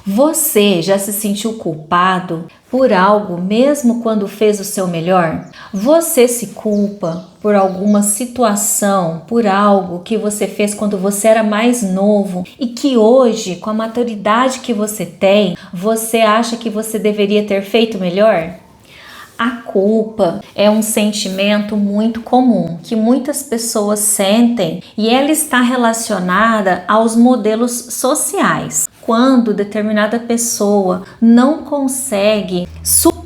Você já se sentiu culpado por algo mesmo quando fez o seu melhor? Você se culpa por alguma situação, por algo que você fez quando você era mais novo e que hoje, com a maturidade que você tem, você acha que você deveria ter feito melhor? A culpa é um sentimento muito comum que muitas pessoas sentem e ela está relacionada aos modelos sociais. Quando determinada pessoa não consegue suprir,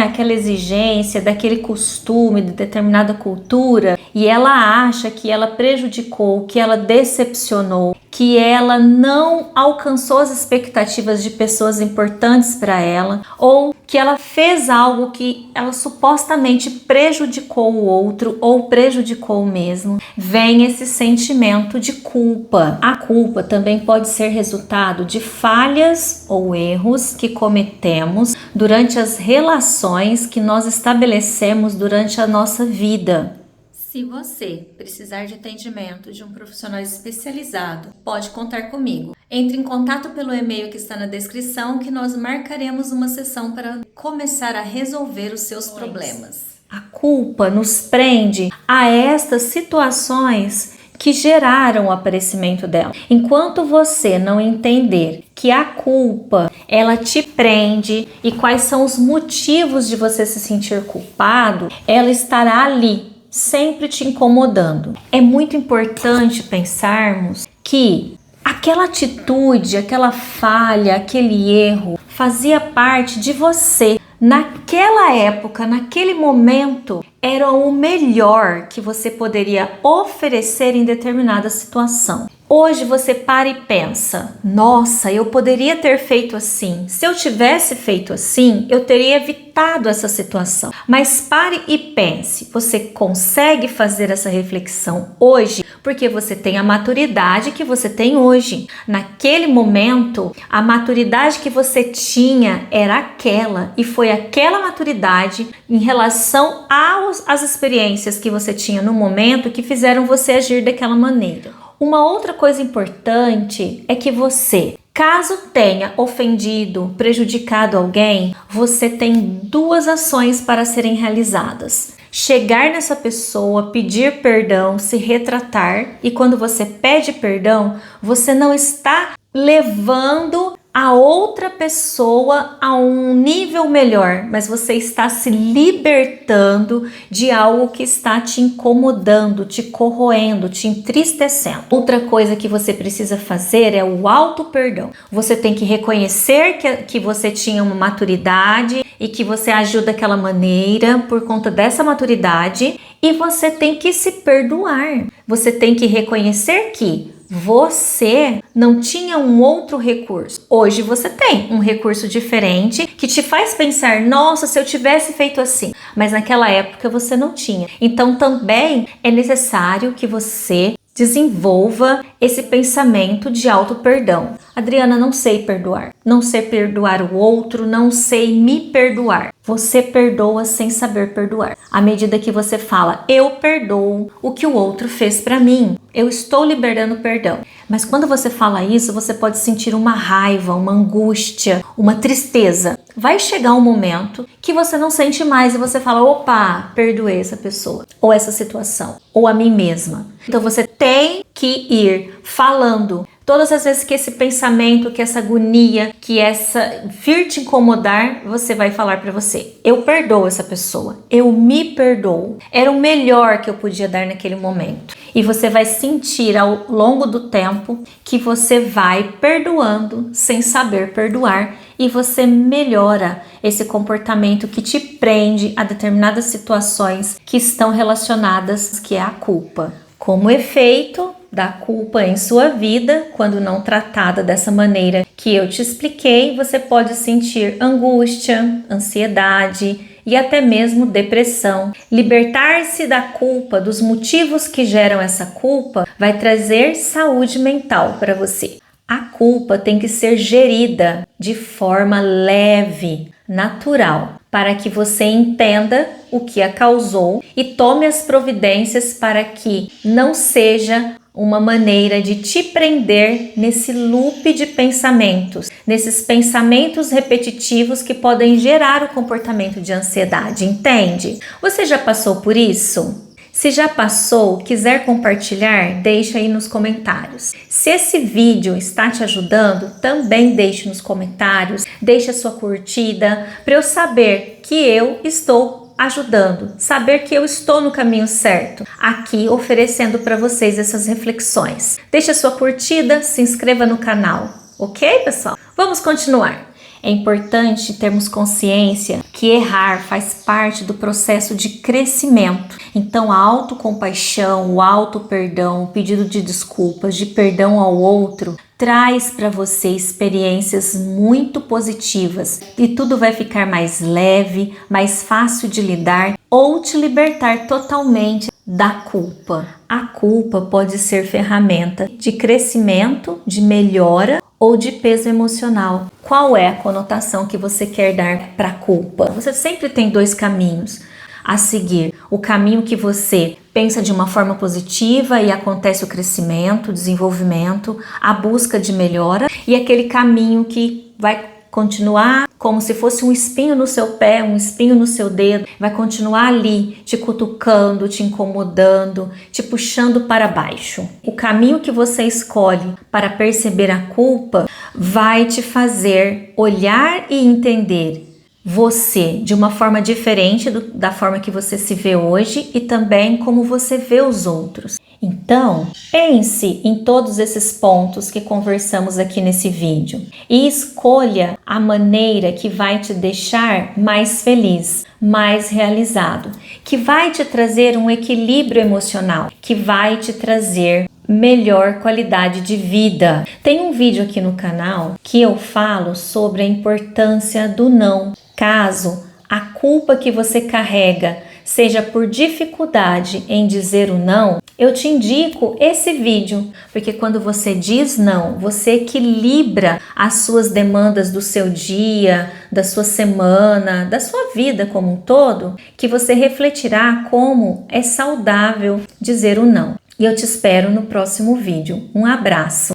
aquela exigência daquele costume de determinada cultura e ela acha que ela prejudicou, que ela decepcionou, que ela não alcançou as expectativas de pessoas importantes para ela, ou que ela fez algo que ela supostamente prejudicou o outro ou prejudicou o mesmo, vem esse sentimento de culpa. A culpa também pode ser resultado de falhas ou erros que cometemos durante as relações que nós estabelecemos durante a nossa vida. Se você precisar de atendimento de um profissional especializado, pode contar comigo. Entre em contato pelo e-mail que está na descrição que nós marcaremos uma sessão para começar a resolver os seus problemas. A culpa nos prende a estas situações que geraram o aparecimento dela. Enquanto você não entender que a culpa, ela te prende e quais são os motivos de você se sentir culpado, ela estará ali sempre te incomodando. É muito importante pensarmos que aquela atitude, aquela falha, aquele erro fazia parte de você. Naquela época, naquele momento, era o melhor que você poderia oferecer em determinada situação. Hoje você para e pensa, nossa, eu poderia ter feito assim. Se eu tivesse feito assim, eu teria evitado essa situação. Mas pare e pense, você consegue fazer essa reflexão hoje porque você tem a maturidade que você tem hoje. Naquele momento, a maturidade que você tinha era aquela e foi aquela maturidade em relação às experiências que você tinha no momento que fizeram você agir daquela maneira. Uma outra coisa importante é que você, caso tenha ofendido, prejudicado alguém, você tem duas ações para serem realizadas. Chegar nessa pessoa, pedir perdão, se retratar, e quando você pede perdão, você não está levando a outra pessoa a um nível melhor, mas você está se libertando de algo que está te incomodando, te corroendo, te entristecendo. Outra coisa que você precisa fazer é o auto-perdão. Você tem que reconhecer que você tinha uma maturidade e que você agiu daquela maneira por conta dessa maturidade e você tem que se perdoar. Você tem que reconhecer que você não tinha um outro recurso. Hoje você tem um recurso diferente que te faz pensar, nossa, se eu tivesse feito assim. Mas naquela época você não tinha. Então também é necessário que você desenvolva esse pensamento de auto-perdão. Adriana, não sei perdoar. Não sei perdoar o outro, não sei me perdoar. Você perdoa sem saber perdoar. À medida que você fala, eu perdoo o que o outro fez para mim. Eu estou liberando perdão. Mas quando você fala isso, você pode sentir uma raiva, uma angústia, uma tristeza. Vai chegar um momento que você não sente mais e você fala, opa, perdoei essa pessoa, ou essa situação, ou a mim mesma. Então você tem que ir falando. Todas as vezes que esse pensamento, que essa agonia, que essa vir te incomodar, você vai falar para você, eu perdoo essa pessoa, eu me perdoo. Era o melhor que eu podia dar naquele momento. E você vai sentir ao longo do tempo que você vai perdoando sem saber perdoar e você melhora esse comportamento que te prende a determinadas situações que estão relacionadas, que é a culpa. Como efeito da culpa em sua vida, quando não tratada dessa maneira que eu te expliquei, você pode sentir angústia, ansiedade e até mesmo depressão. Libertar-se da culpa, dos motivos que geram essa culpa, vai trazer saúde mental para você. A culpa tem que ser gerida de forma leve, natural, para que você entenda o que a causou e tome as providências para que não seja uma maneira de te prender nesse loop de pensamentos, nesses pensamentos repetitivos que podem gerar o comportamento de ansiedade, entende? Você já passou por isso? Se já passou, quiser compartilhar, deixa aí nos comentários. Se esse vídeo está te ajudando, também deixe nos comentários, deixe a sua curtida para eu saber que eu estou ajudando, saber que eu estou no caminho certo, aqui oferecendo para vocês essas reflexões. Deixe a sua curtida, se inscreva no canal, ok, pessoal? Vamos continuar. É importante termos consciência que errar faz parte do processo de crescimento. Então, a autocompaixão, o auto-perdão, o pedido de desculpas, de perdão ao outro, traz para você experiências muito positivas e tudo vai ficar mais leve, mais fácil de lidar ou te libertar totalmente da culpa. A culpa pode ser ferramenta de crescimento, de melhora ou de peso emocional. Qual é a conotação que você quer dar para a culpa? Você sempre tem dois caminhos a seguir. O caminho que você pensa de uma forma positiva e acontece o crescimento, o desenvolvimento, a busca de melhora, e aquele caminho que vai continuar como se fosse um espinho no seu pé, um espinho no seu dedo, vai continuar ali te cutucando, te incomodando, te puxando para baixo. O caminho que você escolhe para perceber a culpa vai te fazer olhar e entender você de uma forma diferente da forma que você se vê hoje e também como você vê os outros. Então, pense em todos esses pontos que conversamos aqui nesse vídeo e escolha a maneira que vai te deixar mais feliz, mais realizado, que vai te trazer um equilíbrio emocional, que vai te trazer melhor qualidade de vida. Tem um vídeo aqui no canal que eu falo sobre a importância do não. Caso a culpa que você carrega seja por dificuldade em dizer o não, eu te indico esse vídeo, porque quando você diz não, você equilibra as suas demandas do seu dia, da sua semana, da sua vida como um todo, que você refletirá como é saudável dizer o não. E eu te espero no próximo vídeo. Um abraço!